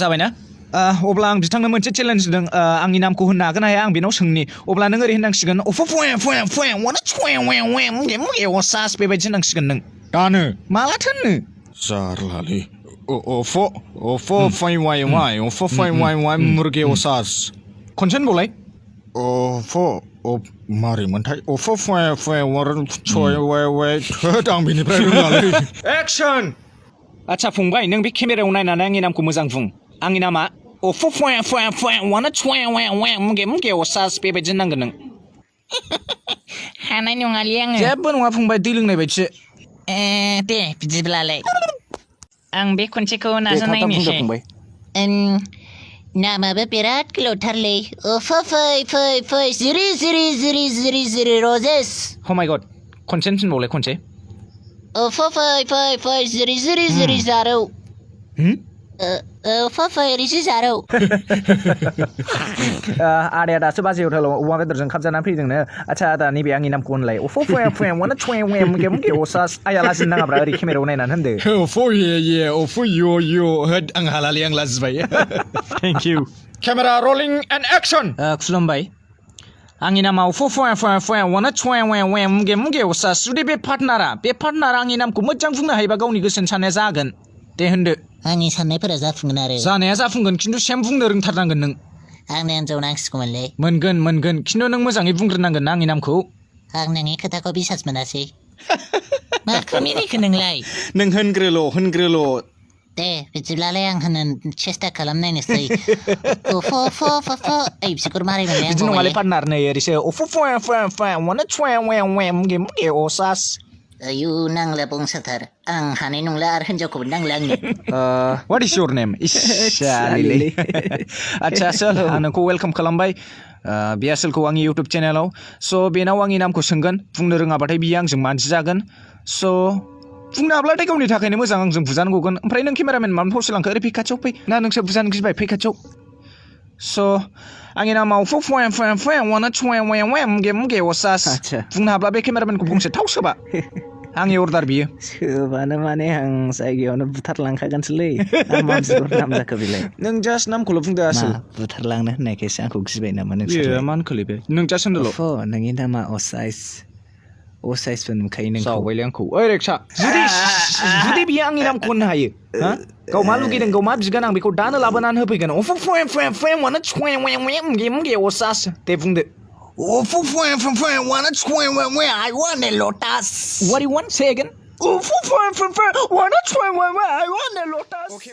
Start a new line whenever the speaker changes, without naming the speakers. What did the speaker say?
जाबायना अब्ला आं बिथांनो मोनसे चेलेन्ज होदों आंनि नामखौ होननो हागोन हाया आं बेनाव सोंनि अब्ला नों ओरै होननांसिगोन बेबायदि होननांसिगोन नों
दानो
मालाथो होननो
जारलालै मुर्गे असास
खनसे होनबावलाय
मारै मोनथाय आं बेनिफ्राय रोङालै
एक्सन आच्छा फंबाय नों बे केमेरायाव नायनानै आंनि नामखौ मोजां बुं आंनि नामा बेबायदि होननांगोन नों
हानाय नङालै आङो
जेबो नङा फंबाय दै लोंनाय बायदिसो
दे बिदिब्लालाय आं बे खनसेखौ
दे थाब थाब बुंदो
नाजानायनोसै
फंबाय
नामाबो बिराद गोलावथारलै फै जिरि रजेस
अ माय गड खनसे होनफिनबावलाय खनसे
फै जिरि जारौ फै रिजि जारौ
आदाया दासो बाजै हटेलाव अमा बेदरजों खाबजानानै फैदोंनो आच्छा आदा नैबे आंनि नामखौ होनलाय आया लाजिनो नाङाब्रा ओरै केमेरायाव नायनानै होनदो
आं हालालै आं लाजिबाय
थेंक इउ
केमेरा रलिं एन्ड एक्सन
खुलुमबाय आंनि नामा जुदि बे पार्टनारा आंनि नामखौ मोजां बुंनो हायोबा गावनि गोसोनि साननाया जागोन दे होनदो
आंनि साननायफोरा जाफुंगोन आरो
जानाया जाफुंगोन खिन्थु सेम बुंनो रोंथारनांगोन नों
आंनो हिनजाव नांसिगौमोनलै
मोनगोन खिन्थु नों मोजाङै बुंग्रोनांगोन ना आंनि नामखौ
आं नोंनि खोथाखौ बिसास मोनासै माखौ मिनिखो नोंलाय
नों होनग्रोल'
दे बिदिब्लालाय आं होनो सेस्था खालामनायनोसै बिसोर मारै मोनलाय
बिदि नङालै पार्टनार नै ओरैसो
आयु नांला बंसाथार आं हानाय नंला आरो हिनजावखौबो नांला आंनो
what is your name आच्छा आसोल आं नोंखौ वेलकाम खालामबाय बे आसोलखौ आंनि इउटुब चेनेलाव स' बेनाव आंनि नामखौ सोंगोन बुंनो रोङाबाथाय बियो आंजों मानसि जागोन स' बुंनो हाब्लाथाय गावनि थाखायनो मोजां आंजों बुजानो गगोन ओमफ्राय नों केमेरामेन मानो फावसो लांखो ओरै फै खाथियाव फै ना नोंसोर बुजानो गिबाय फै खाथियाव स' आंनि नामा बुंनो हाब्ला बे केमेरामेनखौ बुंसो थाव सोबा आंनि अर्डार बियो
सोबानो माने आं जायगायावनो बुथारलांखागोनसोलै नाम जाखो बेलाय
नों जास्ट नामखौल' बुंदो आसोल
बुथारलांनो होननायखायसो आंखौ गिबाय नामा नोंसोर
मा होनखोलै बे नों जास्ट होनदोल'
नोंनि नामा असाइसबो नुखायो नोंखौ
जावबायलै आंखौ ओइ रेक्सा जुदि बियो आंनि नामखौ होननो हायो गाव मा लुगैदों गाव मा बिगोन आं बेखौ दानो लाबोनानै होफैगोन दे बुंदो
I want a lotus.
What do you want? Say again.
I want a lotus.